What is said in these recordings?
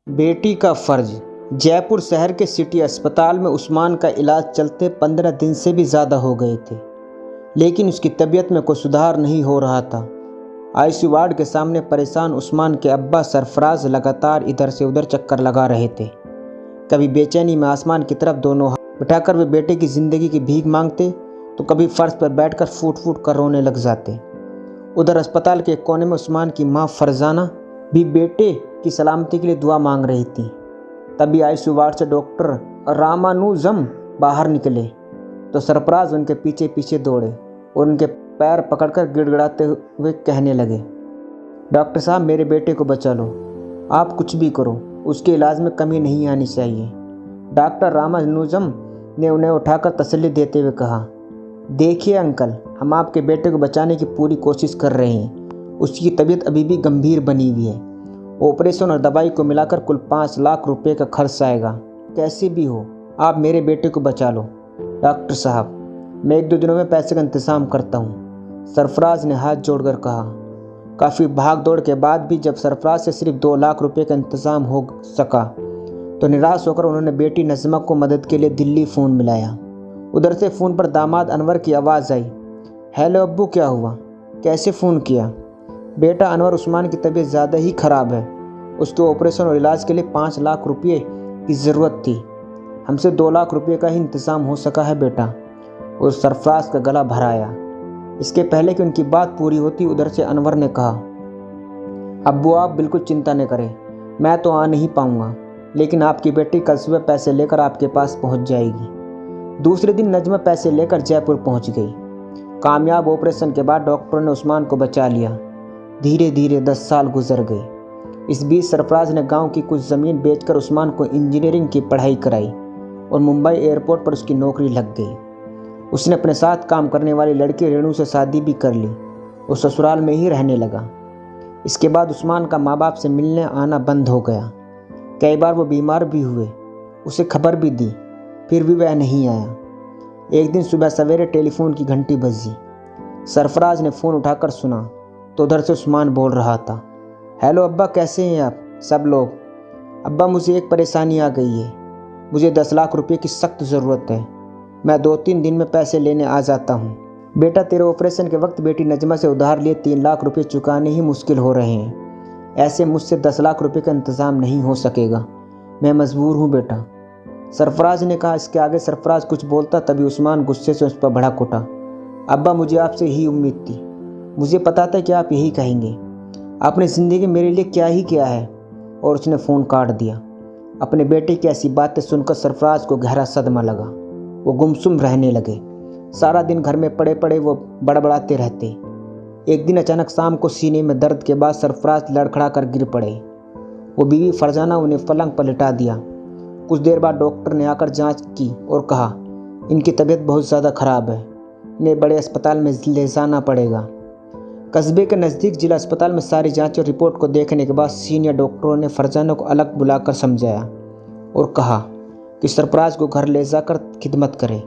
बेटी का फर्ज। जयपुर शहर के सिटी अस्पताल में उस्मान का इलाज चलते 15 दिन से भी ज़्यादा हो गए थे, लेकिन उसकी तबीयत में कोई सुधार नहीं हो रहा था। आईसीयू वार्ड के सामने परेशान उस्मान के अब्बा सरफराज लगातार इधर से उधर चक्कर लगा रहे थे। कभी बेचैनी में आसमान की तरफ दोनों हाथ उठाकर वे बेटे की ज़िंदगी की भीख मांगते, तो कभी फर्श पर बैठकर फूट फूट कर रोने लग जाते। उधर अस्पताल के एक कोने में उस्मान की माँ फरजाना भी बेटे की सलामती के लिए दुआ मांग रही थी। तभी आईसीयू वार्ड से डॉक्टर रामानुजम बाहर निकले तो सरफराज उनके पीछे पीछे दौड़े और उनके पैर पकड़कर गिड़गिड़ाते हुए कहने लगे, डॉक्टर साहब, मेरे बेटे को बचा लो, आप कुछ भी करो, उसके इलाज में कमी नहीं आनी चाहिए। डॉक्टर रामानुजम ने उन्हें उठाकर तसल्ली देते हुए कहा, देखिए अंकल, हम आपके बेटे को बचाने की पूरी कोशिश कर रहे हैं। उसकी तबीयत अभी भी गंभीर बनी हुई है। ऑपरेशन और दवाई को मिलाकर कुल 5 लाख रुपए का खर्च आएगा। कैसे भी हो, आप मेरे बेटे को बचा लो। डॉक्टर साहब, मैं 1-2 दिनों में पैसे का इंतज़ाम करता हूँ, सरफराज ने हाथ जोड़कर कहा। काफ़ी भाग दौड़ के बाद भी जब सरफराज से सिर्फ 2 लाख रुपए का इंतज़ाम हो सका तो निराश होकर उन्होंने बेटी नज़मा को मदद के लिए दिल्ली फ़ोन मिलाया। उधर से फ़ोन पर दामाद अनवर की आवाज़ आई, हेलो अब्बू, क्या हुआ, कैसे फ़ोन किया? बेटा अनवर, उस्मान की तबीयत ज़्यादा ही ख़राब है। उसके ऑपरेशन और इलाज के लिए 5 लाख रुपये की ज़रूरत थी। हमसे 2 लाख रुपये का ही इंतज़ाम हो सका है बेटा। और सरफराज का गला भर आया। इसके पहले कि उनकी बात पूरी होती, उधर से अनवर ने कहा, अब्बू आप बिल्कुल चिंता न करें, मैं तो आ नहीं पाऊँगा, लेकिन आपकी बेटी कल सुबह पैसे लेकर आपके पास पहुँच जाएगी। दूसरे दिन नजमा पैसे लेकर जयपुर पहुँच गई। कामयाब ऑपरेशन के बाद डॉक्टरों ने उस्मान को बचा लिया। धीरे धीरे 10 साल गुजर गए। इस बीच सरफराज ने गांव की कुछ ज़मीन बेचकर उस्मान को इंजीनियरिंग की पढ़ाई कराई और मुंबई एयरपोर्ट पर उसकी नौकरी लग गई। उसने अपने साथ काम करने वाली लड़की रेणु से शादी भी कर ली और ससुराल में ही रहने लगा। इसके बाद उस्मान का माँ बाप से मिलने आना बंद हो गया। कई बार वो बीमार भी हुए, उसे खबर भी दी, फिर भी वह नहीं आया। एक दिन सुबह सवेरे टेलीफोन की घंटी बजी। सरफराज ने फ़ोन उठाकर सुना तो उधर से उस्मान बोल रहा था, हेलो अब्बा, कैसे हैं आप सब लोग? अब्बा, मुझे एक परेशानी आ गई है। मुझे 10 लाख रुपए की सख्त ज़रूरत है। मैं 2-3 दिन में पैसे लेने आ जाता हूँ। बेटा, तेरे ऑपरेशन के वक्त बेटी नजमा से उधार लिए 3 लाख रुपए चुकाने ही मुश्किल हो रहे हैं। ऐसे मुझसे 10 लाख रुपए का इंतज़ाम नहीं हो सकेगा। मैं मजबूर हूँ बेटा, सरफराज ने कहा। इसके आगे सरफराज कुछ बोलता तभी उस्मान गुस्से से उस पर भड़क उठा। अब्बा, मुझे आपसे यही उम्मीद थी। मुझे पता था कि आप यही कहेंगे। आपने ज़िंदगी मेरे लिए क्या ही किया है। और उसने फ़ोन काट दिया। अपने बेटे की ऐसी बातें सुनकर सरफराज को गहरा सदमा लगा। वो गुमसुम रहने लगे। सारा दिन घर में पड़े पड़े वो बड़बड़ाते रहते। एक दिन अचानक शाम को सीने में दर्द के बाद सरफराज लड़खड़ा कर गिर पड़े। वो बीवी फरजाना उन्हें पलंग पर लिटा दिया। कुछ देर बाद डॉक्टर ने आकर जांच की और कहा, इनकी तबीयत बहुत ज़्यादा ख़राब है, इन्हें बड़े अस्पताल में ले जाना पड़ेगा। कस्बे के नज़दीक जिला अस्पताल में सारी जांच और रिपोर्ट को देखने के बाद सीनियर डॉक्टरों ने फरजाना को अलग बुलाकर समझाया और कहा कि सरफराज को घर ले जाकर खिदमत करें।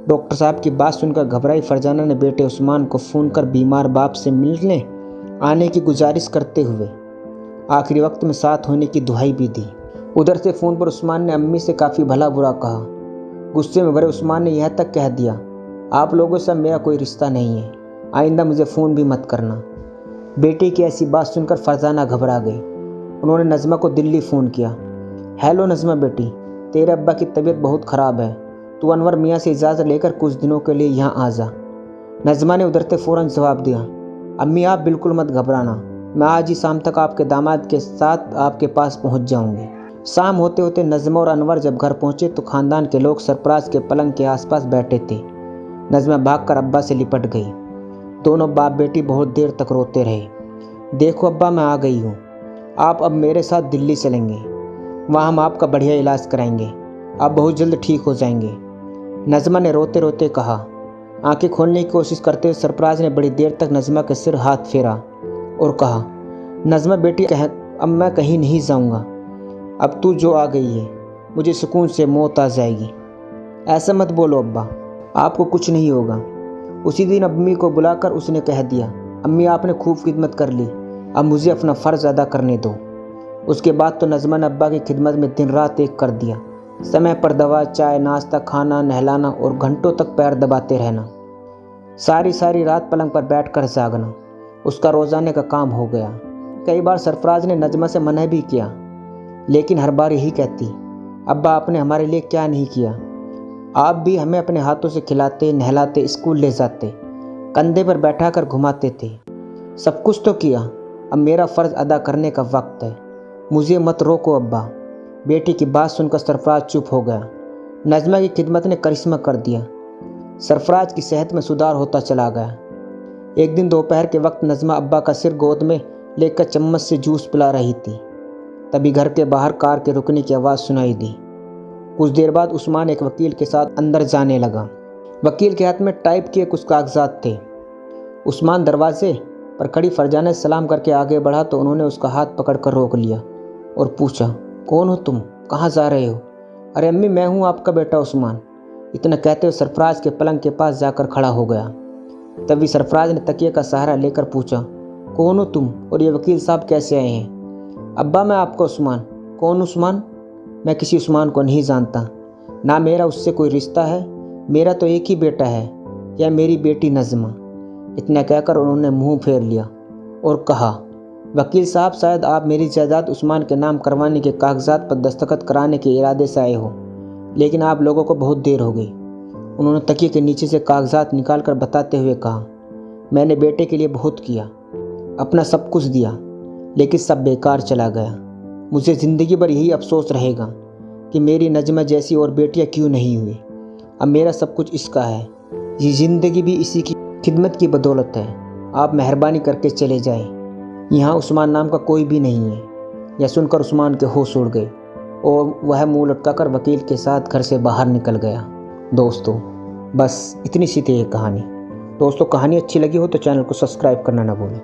डॉक्टर साहब की बात सुनकर घबराई फरजाना ने बेटे उस्मान को फ़ोन कर बीमार बाप से मिलने आने की गुजारिश करते हुए आखिरी वक्त में साथ होने की दुहाई भी दी। उधर से फ़ोन पर उस्मान ने अम्मी से काफ़ी भला बुरा कहा। गुस्से में भरे उस्मान ने यह तक कह दिया, आप लोगों से मेरा कोई रिश्ता नहीं है, आइंदा मुझे फ़ोन भी मत करना। बेटे की ऐसी बात सुनकर फरजाना घबरा गई। उन्होंने नज़मा को दिल्ली फ़ोन किया। हेलो नज़मा बेटी, तेरे अब्बा की तबीयत बहुत ख़राब है, तू अनवर मियाँ से इजाज़त लेकर कुछ दिनों के लिए यहाँ आ जा। नज़मा ने उधर से फ़ौरन जवाब दिया, अम्मी आप बिल्कुल मत घबराना, मैं आज ही शाम तक आपके दामाद के साथ आपके पास पहुँच जाऊँगी। शाम होते होते नज़मा और अनवर जब घर पहुँचे तो ख़ानदान के लोग सरफराज के पलंग के आसपास बैठे थे। नज़मा भागकर अब्बा से लिपट गई। दोनों बाप बेटी बहुत देर तक रोते रहे। देखो अब्बा, मैं आ गई हूँ, आप अब मेरे साथ दिल्ली चलेंगे, वहाँ हम आपका बढ़िया इलाज कराएंगे, आप बहुत जल्द ठीक हो जाएंगे, नज़मा ने रोते रोते कहा। आंखें खोलने की कोशिश करते हुए सरफराज ने बड़ी देर तक नज़मा के सिर हाथ फेरा और कहा, नज़मा बेटी, अब मैं कहीं नहीं जाऊँगा। अब तू जो आ गई है, मुझे सुकून से मौत आ जाएगी। ऐसा मत बोलो अब्बा, आपको कुछ नहीं होगा। उसी दिन अम्मी को बुलाकर उसने कह दिया, अम्मी आपने खूब खिदमत कर ली, अब मुझे अपना फ़र्ज़ अदा करने दो। उसके बाद तो नज़मा ने अब्बा की खिदमत में दिन रात एक कर दिया। समय पर दवा, चाय, नाश्ता, खाना, नहलाना और घंटों तक पैर दबाते रहना। सारी रात पलंग पर बैठकर जागना उसका रोज़ाने का काम हो गया। कई बार सरफराज ने नज़मा से मना भी किया, लेकिन हर बार यही कहती, अब्बा आपने हमारे लिए क्या नहीं किया। आप भी हमें अपने हाथों से खिलाते, नहलाते, स्कूल ले जाते, कंधे पर बैठाकर घुमाते थे। सब कुछ तो किया, अब मेरा फ़र्ज़ अदा करने का वक्त है। मुझे मत रोको अब्बा। बेटी की बात सुनकर सरफराज चुप हो गया। नज़मा की खिदमत ने करिश्मा कर दिया। सरफराज की सेहत में सुधार होता चला गया। एक दिन दोपहर के वक्त नज़मा अब्बा का सिर गोद में लेकर चम्मच से जूस पिला रही थी। तभी घर के बाहर कार के रुकने की आवाज़ सुनाई दी। कुछ देर बाद उस्मान एक वकील के साथ अंदर जाने लगा। वकील के हाथ में टाइप किए कुछ कागजात थे। उस्मान दरवाजे पर खड़ी फरजाना से सलाम करके आगे बढ़ा तो उन्होंने उसका हाथ पकड़कर रोक लिया और पूछा, कौन हो तुम, कहाँ जा रहे हो? अरे अम्मी, मैं हूँ आपका बेटा उस्मान। इतना कहते हुए सरफराज के पलंग के पास जाकर खड़ा हो गया। तभी सरफराज ने तकिए का सहारा लेकर पूछा, कौन हो तुम और ये वकील साहब कैसे आए हैं? अब्बा, मैं आपका उस्मान। कौन उस्मान? मैं किसी उस्मान को नहीं जानता, ना मेरा उससे कोई रिश्ता है। मेरा तो एक ही बेटा है, या मेरी बेटी नज़मा। इतना कहकर उन्होंने मुंह फेर लिया और कहा, वकील साहब, शायद आप मेरी जायदाद उस्मान के नाम करवाने के कागजात पर दस्तखत कराने के इरादे से आए हो, लेकिन आप लोगों को बहुत देर हो गई। उन्होंने तकिए के नीचे से कागजात निकालकर बताते हुए कहा, मैंने बेटे के लिए बहुत किया, अपना सब कुछ दिया, लेकिन सब बेकार चला गया। मुझे ज़िंदगी भर यही अफसोस रहेगा कि मेरी नज़मा जैसी और बेटियां क्यों नहीं हुई। अब मेरा सब कुछ इसका है, ये ज़िंदगी भी इसी की खिदमत की बदौलत है। आप मेहरबानी करके चले जाएं। यहाँ उस्मान नाम का कोई भी नहीं है। यह सुनकर उस्मान के होश उड़ गए और वह मुंह लटकाकर वकील के साथ घर से बाहर निकल गया। दोस्तों, बस इतनी सी थी ये कहानी। दोस्तों, कहानी अच्छी लगी हो तो चैनल को सब्सक्राइब करना ना भूलें।